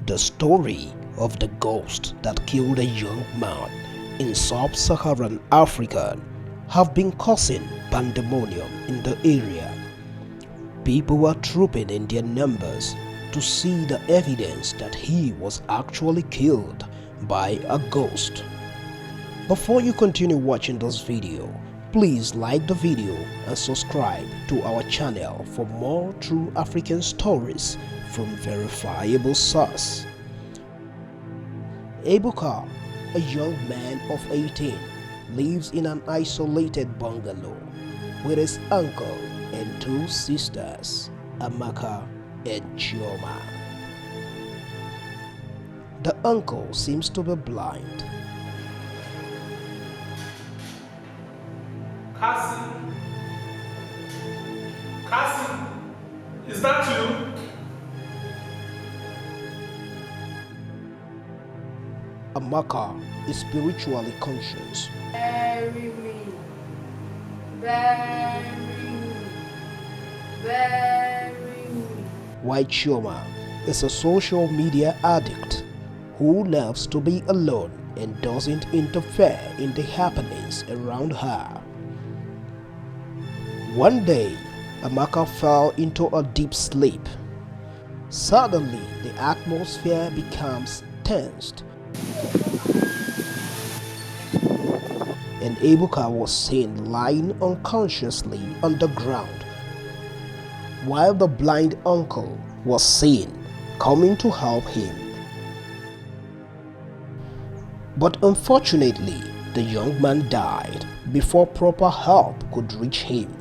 The story of the ghost that killed a young man in sub-Saharan Africa have been causing pandemonium in the area. People were trooping in their numbers to see the evidence that he was actually killed by a ghost. Before you continue watching this video, please like the video and subscribe to our channel for more true African stories from verifiable source. Ebuka, a young man of 18, lives in an isolated bungalow with his uncle and two sisters, Amaka and Chioma. The uncle seems to be blind. Cassie, is that you? Amaka is spiritually conscious. Bury me. Bury me. Bury me. While Chioma is a social media addict who loves to be alone and doesn't interfere in the happenings around her. One day, Amaka fell into a deep sleep. Suddenly, the atmosphere becomes tensed, and Ebuka was seen lying unconsciously on the ground, while the blind uncle was seen coming to help him. But unfortunately, the young man died before proper help could reach him.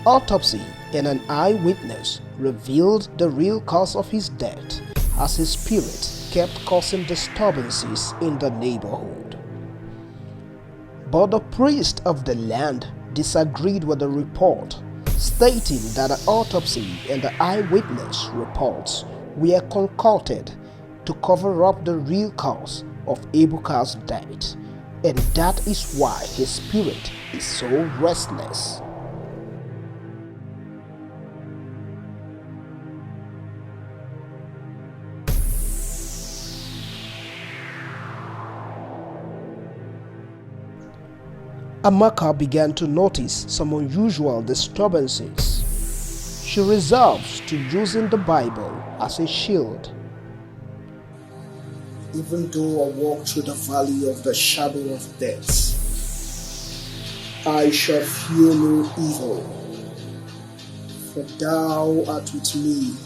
Autopsy and an eyewitness revealed the real cause of his death, as his spirit kept causing disturbances in the neighborhood. But the priest of the land disagreed with the report, stating that the autopsy and the eyewitness reports were concocted to cover up the real cause of Ebuka's death, and that is why his spirit is so restless. Amaka began to notice some unusual disturbances. She resolves to using the Bible as a shield. Even though I walk through the valley of the shadow of death, I shall fear no evil, for thou art with me.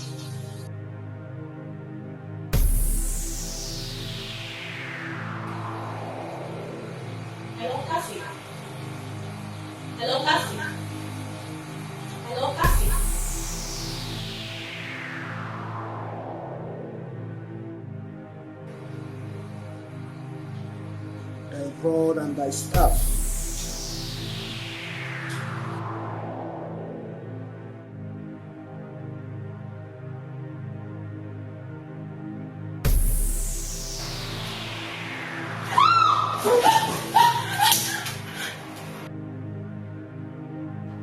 Hello, Cassie. Hello, Cassie. Hello, Cassie. Thy rod and thy staff,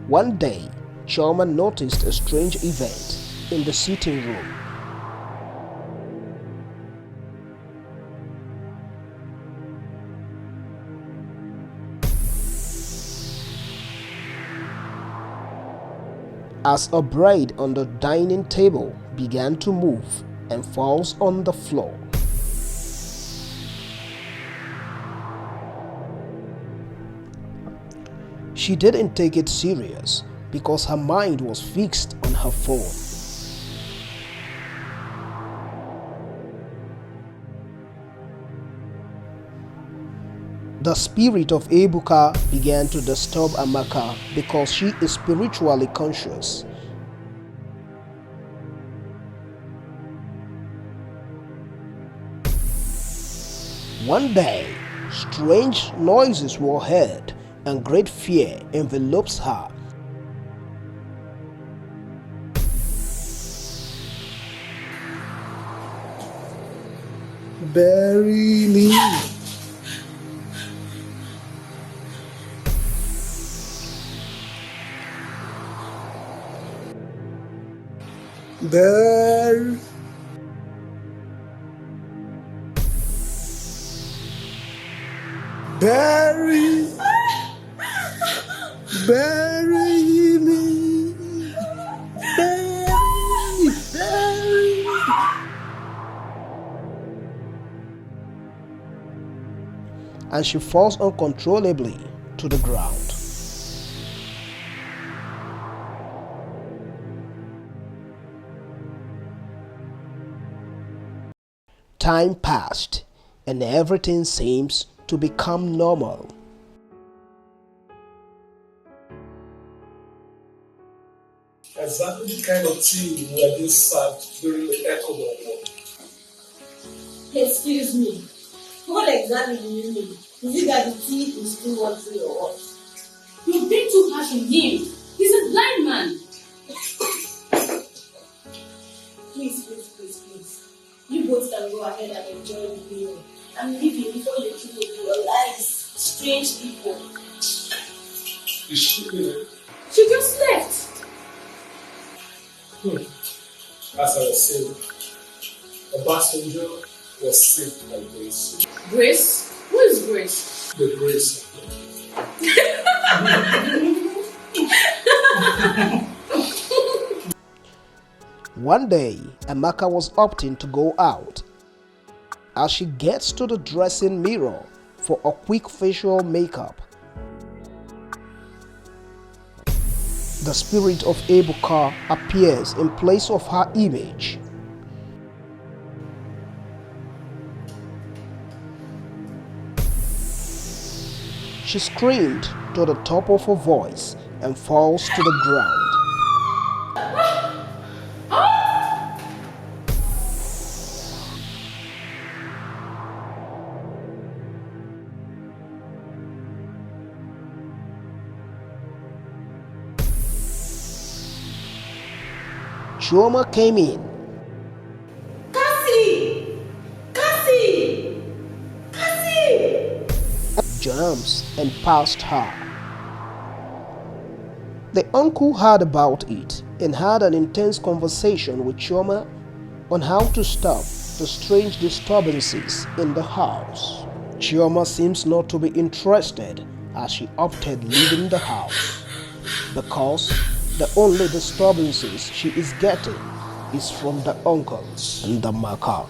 One day, Chioma noticed a strange event in the sitting room. As a bread on the dining table began to move and falls on the floor. She didn't take it serious because her mind was fixed on her phone. The spirit of Ebuka began to disturb Amaka because she is spiritually conscious. One day, strange noises were heard and great fear envelops her. bury me. There Bury, bury me. Bury, bury. And she falls uncontrollably to the ground. Time passed, and everything seems to become normal. Exactly the kind of tea we are being served during the Echo War. Excuse me. What exactly do you mean? Is it that the tea is too watery or what? You're being too harsh on him. He's a blind man. Please. You both can go ahead and enjoy the meal. I'm leaving before you people realize strange people. Is she there? She just left. As I was saying, the passenger was saved by grace. Grace? Who is Grace? The grace of God. One day, Amaka was opting to go out. As she gets to the dressing mirror for a quick facial makeup, the spirit of Ebuka appears in place of her image. She screamed to the top of her voice and falls to the ground. Chioma came in. Cassie! Jumps and passed her. The uncle heard about it and had an intense conversation with Chioma on how to stop the strange disturbances in the house. Chioma seems not to be interested as she opted leaving the house because the only disturbances she is getting is from the uncle and the Maka.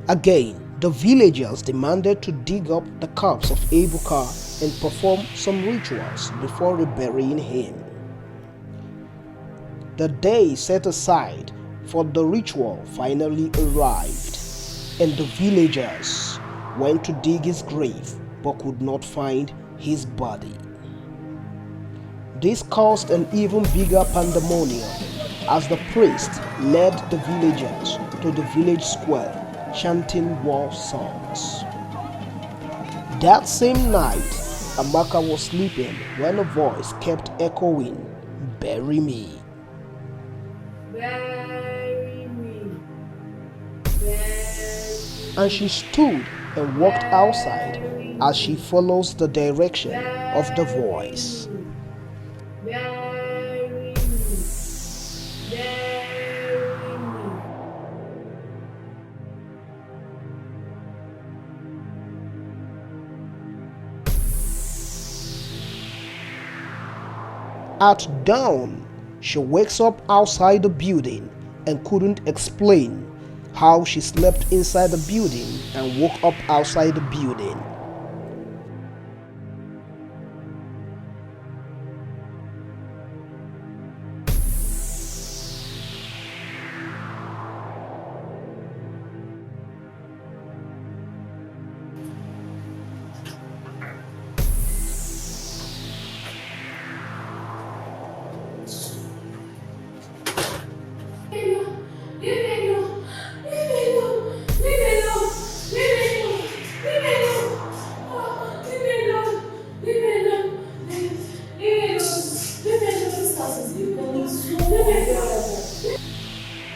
Again, the villagers demanded to dig up the corpse of Ebuka and perform some rituals before reburying him. The day set aside for the ritual finally arrived, and the villagers went to dig his grave but could not find his body. This caused an even bigger pandemonium as the priest led the villagers to the village square chanting war songs. That same night, Amaka was sleeping when a voice kept echoing, "Bury me." Bury me. Bury And she stood and walked outside as she follows the direction of the voice. Bury me. Bury me. At dawn, she wakes up outside the building and couldn't explain how she slept inside the building and woke up outside the building.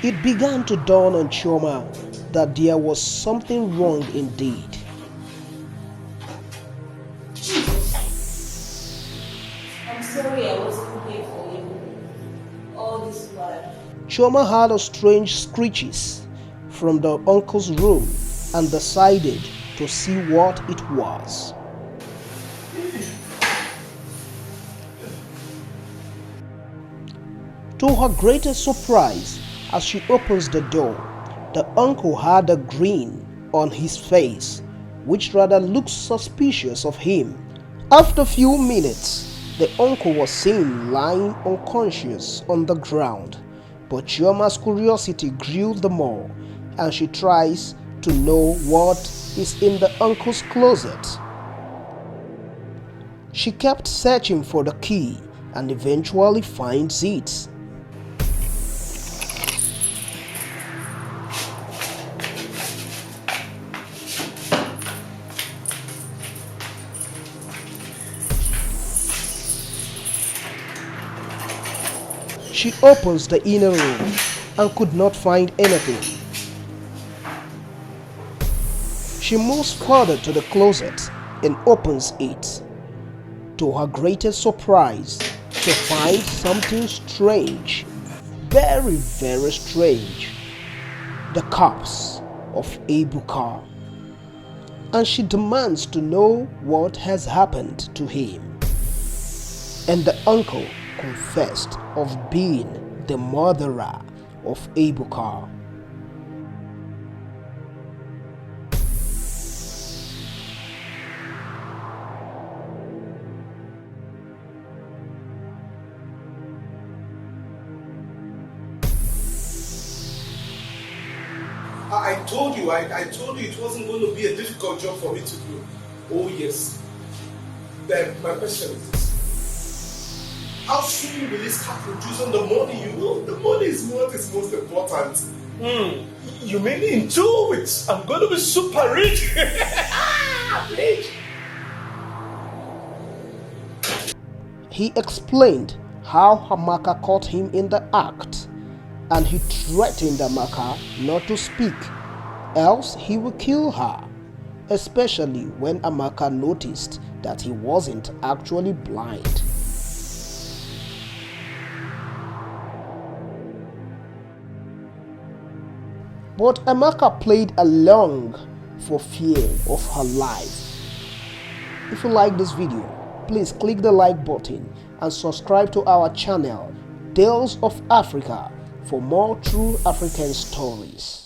It began to dawn on Chioma that there was something wrong indeed. I'm sorry I wasn't here for you. all this while? Chioma heard a strange screeches from the uncle's room and decided to see what it was. To her greatest surprise, as she opens the door, the uncle had a grin on his face, which rather looked suspicious of him. After a few minutes, the uncle was seen lying unconscious on the ground, but Chioma's curiosity grew the more, and she tries to know what is in the uncle's closet. She kept searching for the key and eventually finds it. She opens the inner room and could not find anything. She moves further to the closet and opens it. To her greatest surprise, she finds something strange, very strange, the corpse of Ebuka. And she demands to know what has happened to him. And the uncle confessed of being the murderer of Ebuka. I told you it wasn't going to be a difficult job for me to do. Oh yes. Then my question is this. How soon will it start producing the money? You know, the money is what is most important. You mean in 2 weeks I'm going to be super rich? Rich. He explained how Amaka caught him in the act, and he threatened Amaka not to speak, else he would kill her, especially when Amaka noticed that he wasn't actually blind. But Amaka played along for fear of her life. If you like this video, please click the like button and subscribe to our channel, Tales of Africa, for more true African stories.